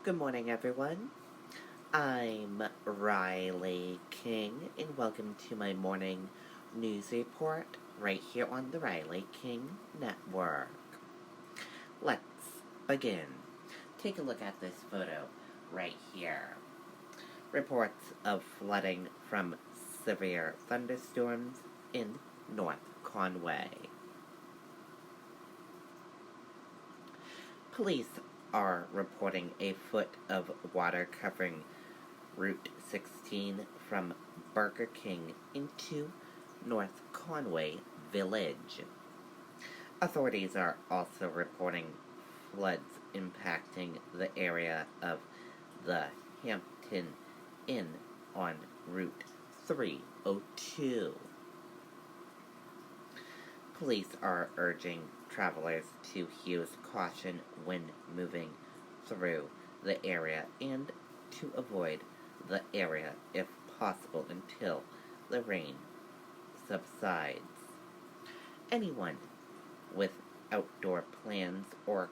Good morning, everyone. I'm Riley King, and welcome to my morning news report right here on the Riley King Network. Let's begin. Take a look at this photo right here. Reports of flooding from severe thunderstorms in North Conway. Police are reporting a foot of water covering Route 16 from Burger King into North Conway Village. Authorities are also reporting floods impacting the area of the Hampton Inn on Route 302. Police are urging travelers to use caution when moving through the area and to avoid the area if possible until the rain subsides. Anyone with outdoor plans or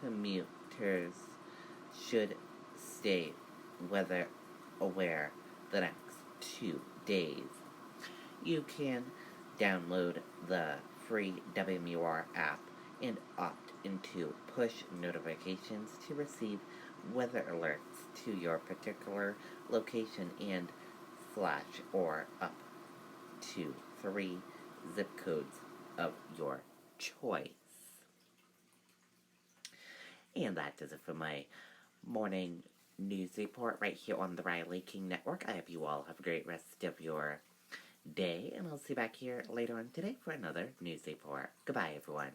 commuters should stay weather aware the next 2 days. You can download the free WMUR app and opt into push notifications to receive weather alerts to your particular location and slash or up to 3 zip codes of your choice. And that does it for my morning news report right here on the Riley King Network. I hope you all have a great rest of your day, and I'll see you back here later on today for another news report. Goodbye, everyone.